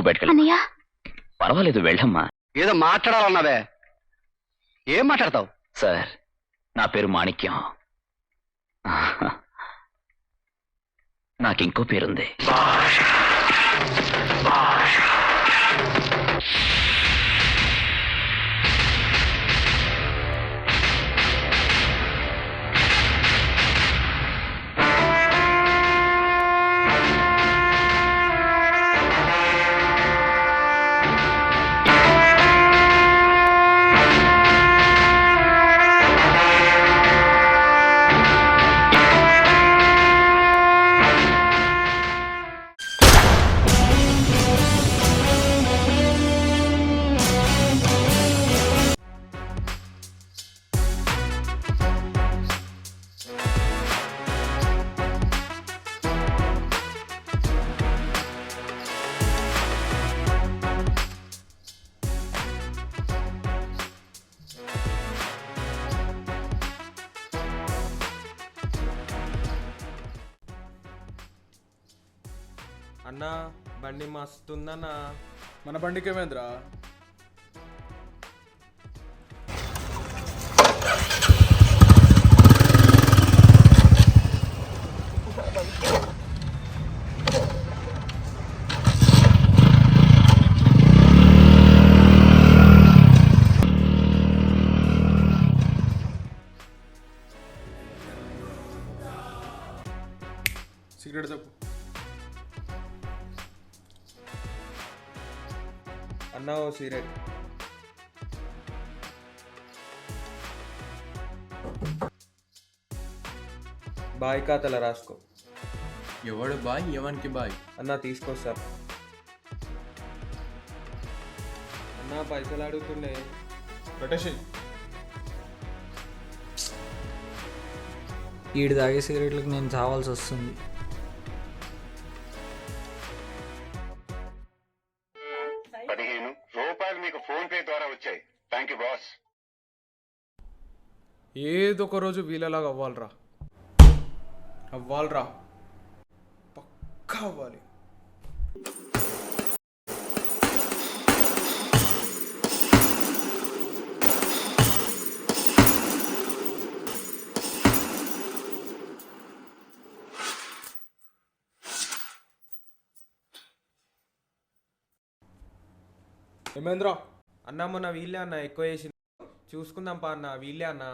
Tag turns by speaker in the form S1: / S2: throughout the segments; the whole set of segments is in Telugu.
S1: నువ్వు బయటకెళ్ళి.
S2: అన్నయ్య
S1: పర్వాలేదు, వెళ్ళమ్మా.
S3: ఏదో మాట్లాడాలన్నావే, ఏం మాట్లాడతావు?
S1: సార్, నా పేరు మాణిక్యం. నాకింకో పేరుంది.
S4: అన్నా బండి మస్తుందన్నా.
S5: మన బండికి ఏమైందిరా? సిగరెట్ చెప్పు.
S4: అన్నా ఓ సిగరెట్. బాయ్ ఖాతాలో రాసుకో.
S5: ఎవడు బాయ్, ఎవరికి బాయ్?
S4: అన్నా తీసుకొస్తా. అన్నా పైసలు అడుగుతుండే.
S5: పెట్టేసి.
S6: ఈడు తాగే సిగరెట్లకు నేను చావాల్సి వస్తుంది.
S3: ₹15 మీకు ఫోన్ పే ద్వారా వచ్చాయి. Thank you boss.
S5: ఏదో ఒక రోజు వీళ్ళలాగా అవ్వాలిరా, పక్కా అవ్వాలి. ఏమేంద్రా?
S4: అన్నా మొన్న వీళ్ళే అన్న ఎక్కువ చేసి చూసుకుందాం పా అన్న. వీళ్ళే అన్న.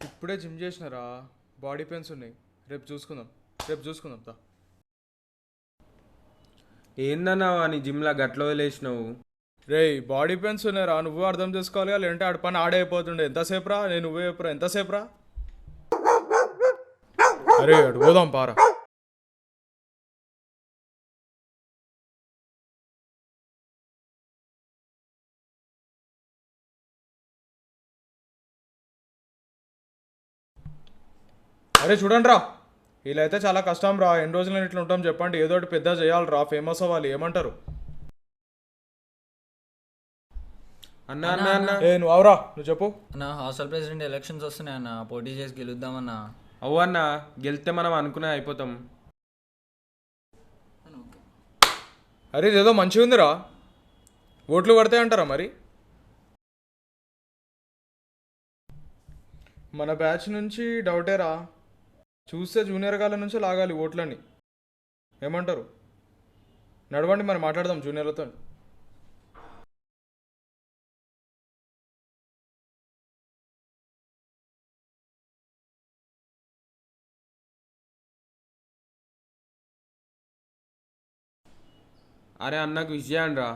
S5: ఇప్పుడే జిమ్ చేసినారా, బాడీ పెయిన్స్ ఉన్నాయి. రేపు చూసుకుందాం తా.
S4: ఏందన్నా నీ జిమ్లా గట్లో వదిలేసినావు?
S5: రేయ్, బాడీ పెయిన్స్ ఉన్నాయిరా, నువ్వు అర్థం చేసుకోవాలి. లేదంటే ఆడ పని ఆడైపోతుండే. ఎంతసేపు రా, నేను నువ్వే చెప్పురా, ఎంతసేపు రా? అరే అటు పోదాం పారా. అరే చూడండి రా, వీళ్ళైతే చాలా కష్టం రా. ఎన్ని రోజులు ఇట్లా ఉంటాం చెప్పండి. ఏదో ఒకటి పెద్ద చేయాలి రా, ఫేమస్ అవ్వాలి. ఏమంటారు?
S4: అన్నా అన్నా అన్నా
S5: నువ్వు అవరా, నువ్వు చెప్పు.
S6: అన్న హాస్టల్ ప్రెసిడెంట్ ఎలక్షన్స్ వస్తున్నాయి అన్న, పోటీ చేసి గెలుద్దామన్నా.
S4: అవ్వ అన్నా, గెలిస్తే మనం అనుకునే అయిపోతాం.
S5: అరే ఇదేదో మంచిగా ఉందిరా, ఓట్లు పడతాయంటారా మరి? మన బ్యాచ్ నుంచి డౌటేరా, చూస్తే జూనియర్ గాల నుంచి లాగాలి ఓట్లని. ఏమంటారు? నడవండి మరి మాట్లాడదాం జూనియర్లతో.
S4: అరే అన్నకు విషయం రా.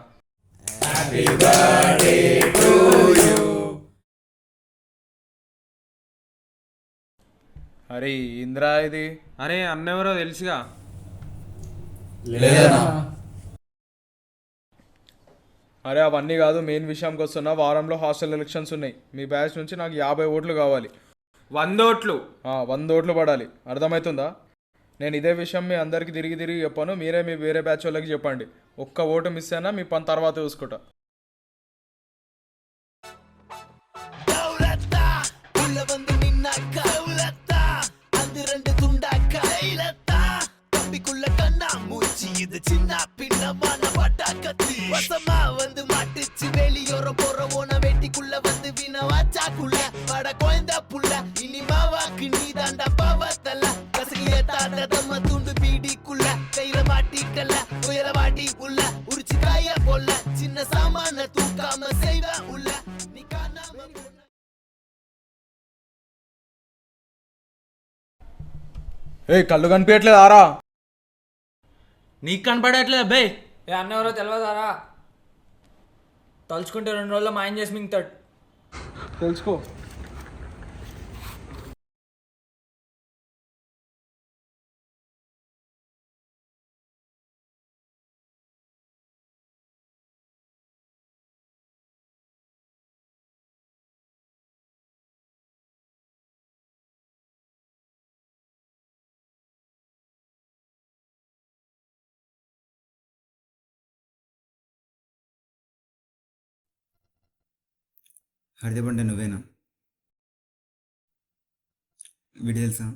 S5: అరే ఇంద్రా ఇది.
S4: అరే అన్న ఎవరో తెలుసుగా.
S5: అరే అవన్నీ కాదు, మెయిన్ విషయంకి వస్తున్నా. వారంలో హాస్టల్ ఎలక్షన్స్ ఉన్నాయి. మీ బ్యాచ్ నుంచి నాకు 50 ఓట్లు కావాలి.
S4: 100 ఓట్లు?
S5: 100 ఓట్లు పడాలి. అర్థమవుతుందా? నేను ఇదే విషయం మీ అందరికి తిరిగి చెప్పాను. మీరే మీ వేరే బ్యాచ్ వాళ్ళకి చెప్పండి. ఒక్క ఓటు మిస్ అయినా మీ పని తర్వాత చూసుకుంటా.
S2: மச்சி இது சின்ன பின்னமான பட்டாக்கத்தி வசமா வந்து மாட்டுச்சு வெளியோரம் போற ஓன வேட்டிக்குள்ள வந்து வீண வாச்சாக்குள்ள பட குழந்த புள்ள இனி மாவாக்கு நீ தாண்டா பாவத்தல்ல கசகிய தாண்டதம்ம துண்டு பீடிக்குள்ள கையில மாட்டிக்கல உயர வாட்டிக்குள்ள உரிச்சு காய போல சின்ன சாமான தூக்காம செய்வ உள்ள நீ காணாம
S5: ఏ కళ్ళు కనిపించట్లేదు ఆరా
S6: నీకు కనపడట్లేదు బే ఏ అన్న ఎవరో తెలియదారా తలుచుకుంటే 2 రోజుల్లో మాయం చేసి మింగుతాడు
S5: తెలుసుకో
S7: హరిదీప్ అంటే నువ్వేనా? వీడు తెలుసా?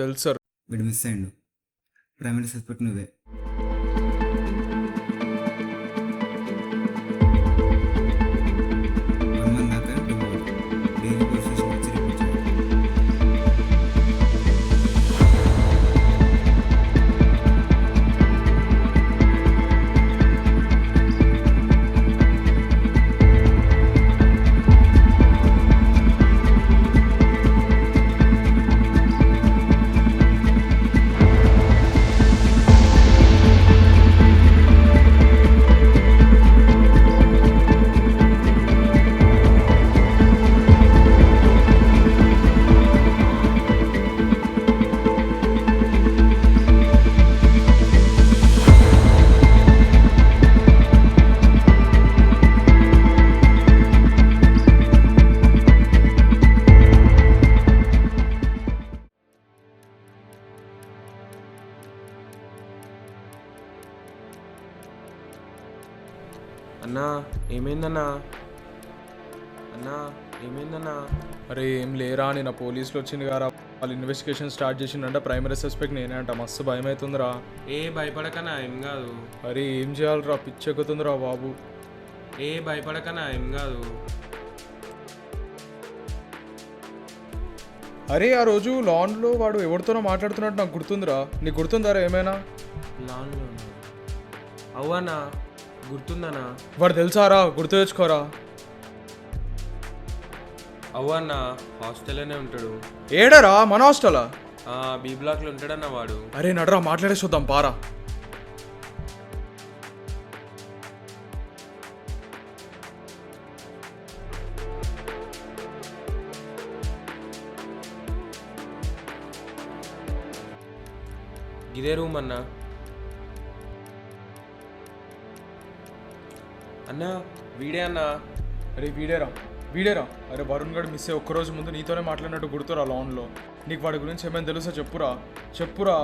S5: తెలుసు సార్.
S7: వీడు మిస్ అయ్యిండు. ప్రైమరీ సస్పెక్ట్ నువ్వే.
S4: అన్నా ఏమైందన్నా? అన్నా ఏమైందన్నా?
S5: అరే ఏం లేరా, నిన్న పోలీసులు వచ్చింది కదా, వాళ్ళు ఇన్వెస్టిగేషన్ స్టార్ట్ చేసిందంట. ప్రైమరీ సస్పెక్ట్ నేనే అంట. మస్తు భయం అవుతుందిరా.
S4: ఏ భయపడకనా, ఏం కాదు.
S5: అరే ఏం చేయాలిరా, పిచ్చెక్కుతుందిరా బాబు.
S4: ఏ భయపడకనా, ఏం కాదు.
S5: అరే ఆ రోజు లాన్లో వాడు ఎవరితోనో మాట్లాడుతున్నట్టు నాకు గుర్తుందిరా. నీకు గుర్తుందారా ఏమైనా?
S4: లాన్లో అవ్వనా? గుర్తుందనా?
S5: వాడు తెలుసారా? గుర్తు తెచ్చుకోరా.
S4: అవ్వన్నా హాస్టల్లోనే ఉంటాడు.
S5: ఏడరా? మన హాస్టలా?
S4: బి బ్లాక్లో ఉంటాడన్న వాడు.
S5: అరే నడరా, మాట్లాడేసి చూద్దాం పారా.
S4: ఇదే రూమ్ అన్నా. అన్నా వీడే అన్నా.
S5: అరే వీడేరా, వీడేరా. అరే వరుణ్ గడు మిస్ అయ్యి ఒక్కరోజు ముందు నీతోనే మాట్లాడినట్టు గుర్తురా లాన్లో. నీకు వాడి గురించి ఏమైనా తెలుసా? చెప్పురా, చెప్పురా,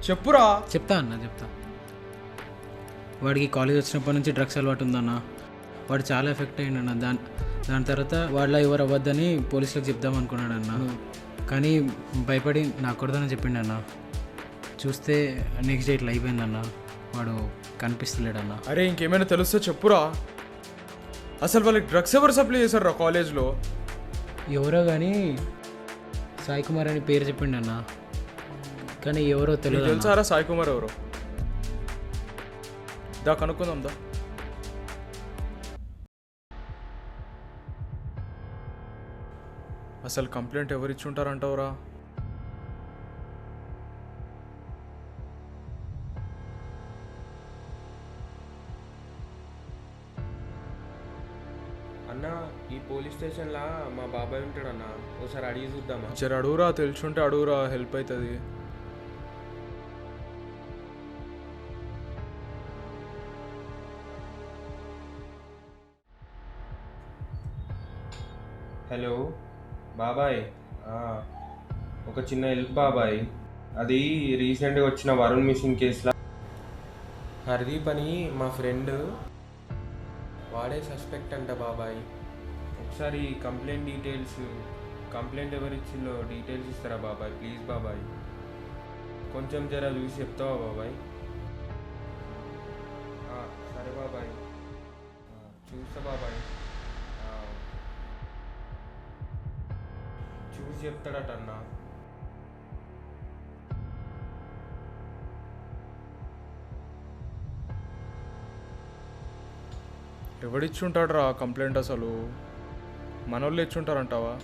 S5: చెప్పురా.
S8: చెప్తా అన్న, చెప్తా. వాడికి కాలేజ్ వచ్చినప్పటి నుంచి డ్రగ్స్ అలవాటు ఉందన్న. వాడు చాలా ఎఫెక్ట్ అయ్యిండన్న. దాని తర్వాత వాళ్ళ ఎవరు అవ్వద్దని పోలీసులకు చెప్దాం అనుకున్నాడు అన్న. కానీ భయపడి నాకు కొడదని చెప్పిండన్న. చూస్తే నెక్స్ట్ డే ఇట్లా అయిపోయిందన్న. వాడు కనిపిస్తలేడన్న.
S5: అరే ఇంకేమైనా తెలుస్తే చెప్పురా. అసలు వాళ్ళకి డ్రగ్స్ ఎవరు సప్లై చేశారు కాలేజ్లో?
S8: ఎవరో కానీ సాయి కుమార్ అని పేరు చెప్పిండన్న. కానీ ఎవరో తెలియదు.
S5: తెలుసారా సాయి కుమార్ ఎవరో? దా కనుక్కుందాం దా. అసలు కంప్లైంట్ ఎవరు ఇచ్చుంటారంటావురా?
S4: అన్నా ఈ పోలీస్ స్టేషన్లా మా బాబాయ్ ఉంటాడన్నా, ఒకసారి అడిగి చూద్దామా?
S5: జర అడుగురా, తెలుసుంటే అడుగురా, హెల్ప్ అవుతుంది.
S4: హలో బాబాయ్, ఒక చిన్న హెల్ప్ బాబాయ్. అది రీసెంట్గా వచ్చిన వరుణ్ మిస్సింగ్ కేసులో హర్దీప్ అని మా ఫ్రెండ్, వాడే సస్పెక్ట్ అంట బాబాయ్. ఒకసారి కంప్లైంట్ ఎవరు ఇచ్చిందో డీటెయిల్స్ ఇస్తారా బాబాయ్? ప్లీజ్ బాబాయ్. కొంచెం జర చూసి చెప్తావా బాబాయ్? సరే బాబాయ్, చూస్తా బాబాయ్. చూసి చెప్తాడట అన్న.
S5: ఎవడిచ్చుంటాడు రా కంప్లైంట్? అసలు మనోళ్ళు ఇచ్చుంటారంటావా?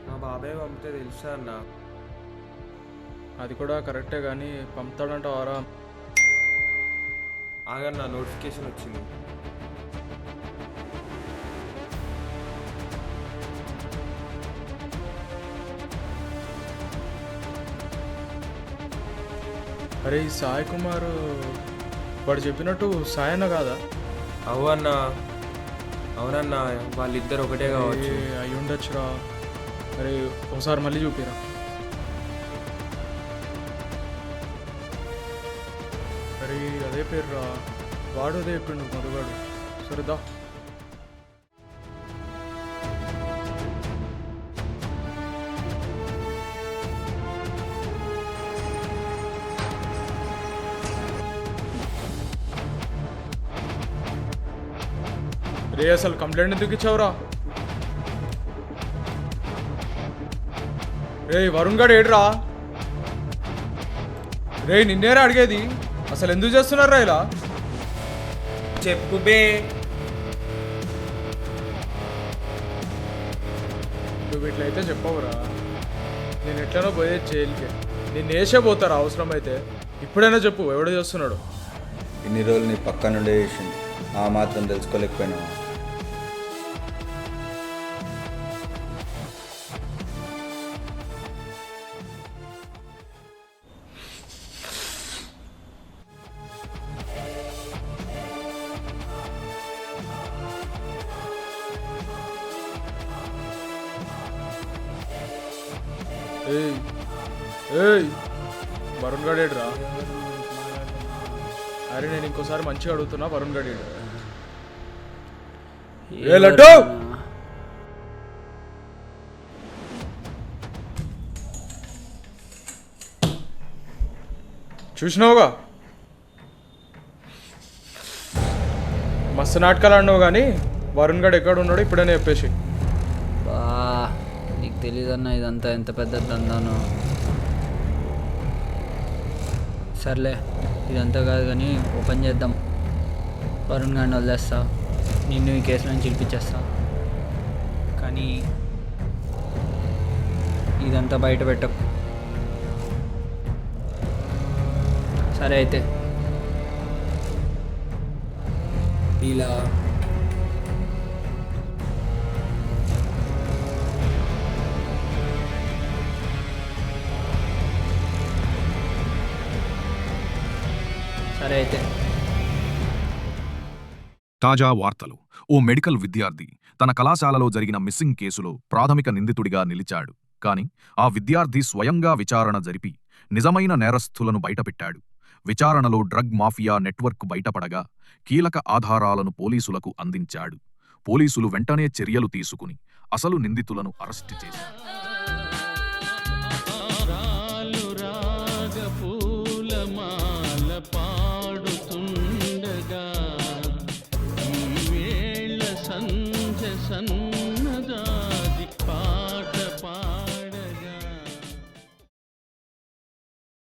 S4: మా బాబాయ్ పంపితే తెలుసా అన్న.
S5: అది కూడా కరెక్టే కానీ పంపుతాడంటావారా?
S4: ఆగన్న, నోటిఫికేషన్ వచ్చింది.
S5: అరే ఈ సాయి కుమార్ వాడు చెప్పినట్టు సాయి అన్న కాదా?
S4: అవునన్నా, అవునన్నా, వాళ్ళిద్దరు ఒకటే కావచ్చు.
S5: అయి ఉండొచ్చురా. అరే ఒకసారి మళ్ళీ చూపిరా. అరే అదే పేరు రా, వాడు అదే చెప్పిండు మధుగాడు. సరేదా రే, అసలు కంప్లైంట్ ఎందుకు ఇచ్చావురా? రే వరుణ్ గడ్ ఏడ్రా? రే నిన్నేరా అడిగేది, అసలు ఎందుకు చేస్తున్నారా ఇలా?
S4: చెప్పు బే.
S5: నువ్వు ఇట్లయితే చెప్పవురా, నేను ఎట్లనో పోయే జైలుకే. నేను వేసే పోతారా అవసరమైతే? ఇప్పుడైనా చెప్పు ఎవడో చేస్తున్నాడు?
S9: ఇన్ని రోజులు నీ పక్క నుండే చేసింది, ఆ మాత్రం తెలుసుకోలేకపోయినావా?
S5: ఏయ్ ఏయ్ వరుణ్ గడ్ ఏడ్రా? అరే నేను ఇంకోసారి మంచిగా అడుగుతున్నా, వరుణ్ గడ్ ఏడు? ఏ లడ్డు, చూసినావుగా మస్తు నాటకాలు ఆడినావు కానీ వరుణ్ గడ్ ఎక్కడ ఉన్నాడో ఇప్పుడైనా చెప్పేసి.
S6: బా నీకు తెలీదన్న ఇదంతా ఎంత పెద్ద దందానో. సర్లే ఇదంతా కాదు కానీ ఓపెన్ చేద్దాం. వరుణ్ గారిని వదిలేస్తా, నిన్ను ఈ కేసు నుంచి పిలిపించేస్తా. కానీ ఇదంతా బయట పెట్టకు. సరే అయితే ఇలా సరే అయితే.
S10: తాజా వార్తలు. ఓ మెడికల్ విద్యార్థి తన కళాశాలలో జరిగిన మిస్సింగ్ కేసులో ప్రాథమిక నిందితుడిగా నిలిచాడు. కాని ఆ విద్యార్థి స్వయంగా విచారణ జరిపి నిజమైన నేరస్థులను బయటపెట్టాడు. విచారణలో డ్రగ్ మాఫియా నెట్వర్క్ బయటపడగా కీలక ఆధారాలను పోలీసులకు అందించాడు. పోలీసులు వెంటనే చర్యలు తీసుకుని అసలు నిందితులను అరెస్టు చేశారు.
S2: సంధ్య